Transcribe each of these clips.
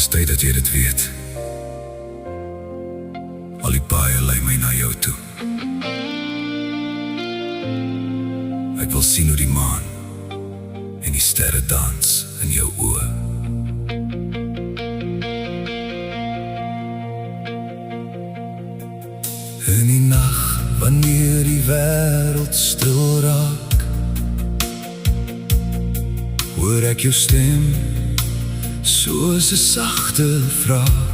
Dis tyd dat jy dit weet. Al die paaie lei my na jou toe. Ek wil sien hoe die maan en die sterre dans in jou oë. In die nag, wanneer die wêreld stil raak, hoor ek jou stem soos 'n sagte vraag.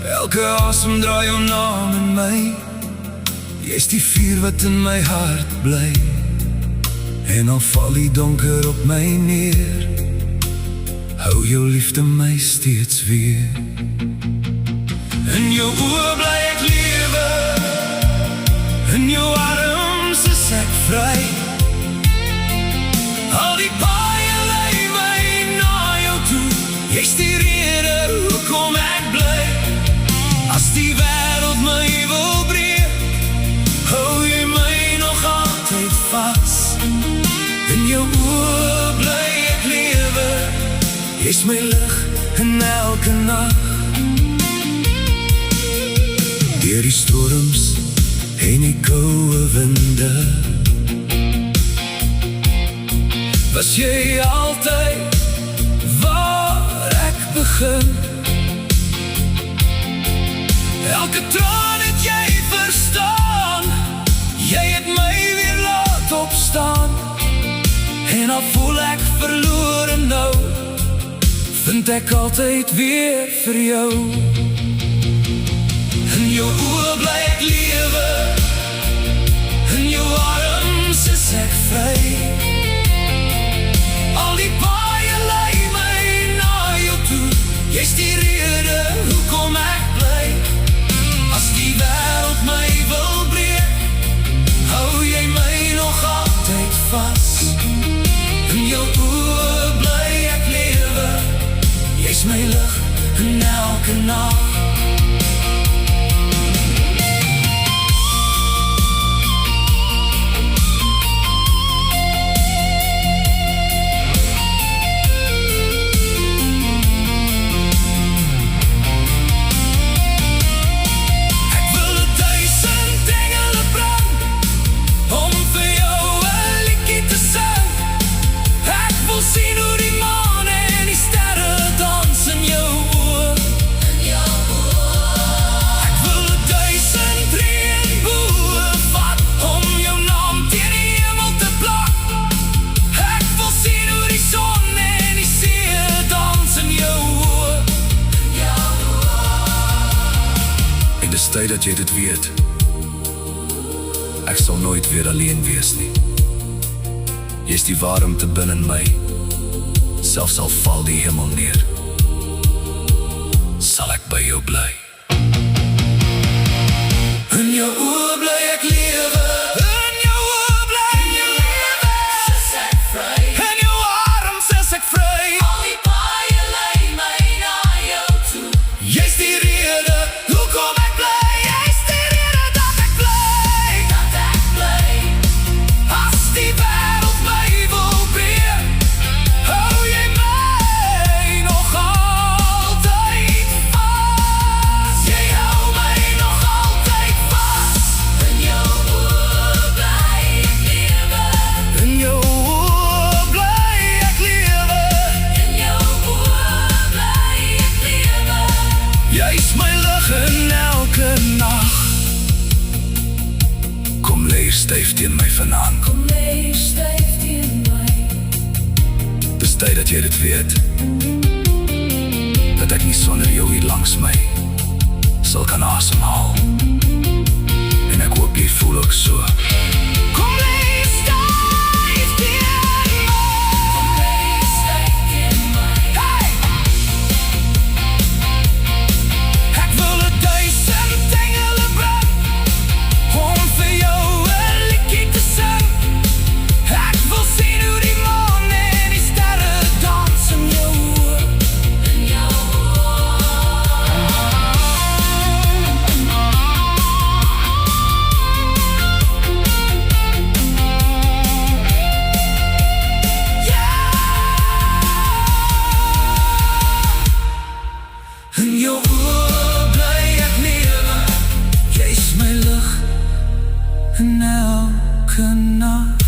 Elke asem draai jou naam in my. Jy's die vuur wat in my hart bly. En al val die donker op my neer, hou jou liefde my steeds weer. In jou oë bly ek lewe, in jou arms is ek vry. Al die paaie lei my na jou toe. Jy's die rede hoekom ek bly. As die wêreld my wil breek, hou jy my nog altyd vas. In jou oë bly ek lewe. Jy's my lig in elke nag. Deur die storms en die koue winde, was jy altyd waar ek begin. Elke traan het jy verstaan. Jy het my weer laat opstaan. En al voel ek verlore nou, vind ek altyd weer vir jou. In jou oë bly ek lewe, in jou arms is ek vry. Al die paaie lei my na jou toe. Jy's die rede hoekom ek bly. As die wêreld my wil breek, hou jy my nog altyd vas. In jou oë bly ek lewe. Jy's my lig in elke nag. Dis tyd dat jy dit weet. Ek sal nooit weer alleen wees nie. Jy's die warmte binne my. Selfs al val die hemel neer, sal ek by jou bly. In jou oë bly ek lewe. In jou oë bly ek lewe. Is ek vry. In jou arms is ek vry. Al die paaie lei my na jou toe. Jy's die rede hoekom ek bly. Jy's die rede dat ek bly. Dat ek bly. As die wêreld my wil breek, hou jy my nog altyd vas. Jy hou my nog altyd vas. In jou oë bly ek lewe. In jou oë bly ek lewe. In jou oë bly ek lewe. Jy's my lig in elke nag. Kom lê styf teen my vanaand. Kom lê styf teen my. Dis tyd dat jy dit weet, dat ek nie sonder jou hier langs my sal kan asemhaal. En ek hoop jy voel ook so. Kom lê styf teen my. Kom lê styf teen my. Hey! Ek wil 1000 engele bring om vir jou 'n liedjie te sing. Ek wil sien hoe die maan en die sterre dans in jou oë. In jou oë. In jou oë bly ek lewe, jy's my lig in elke nag.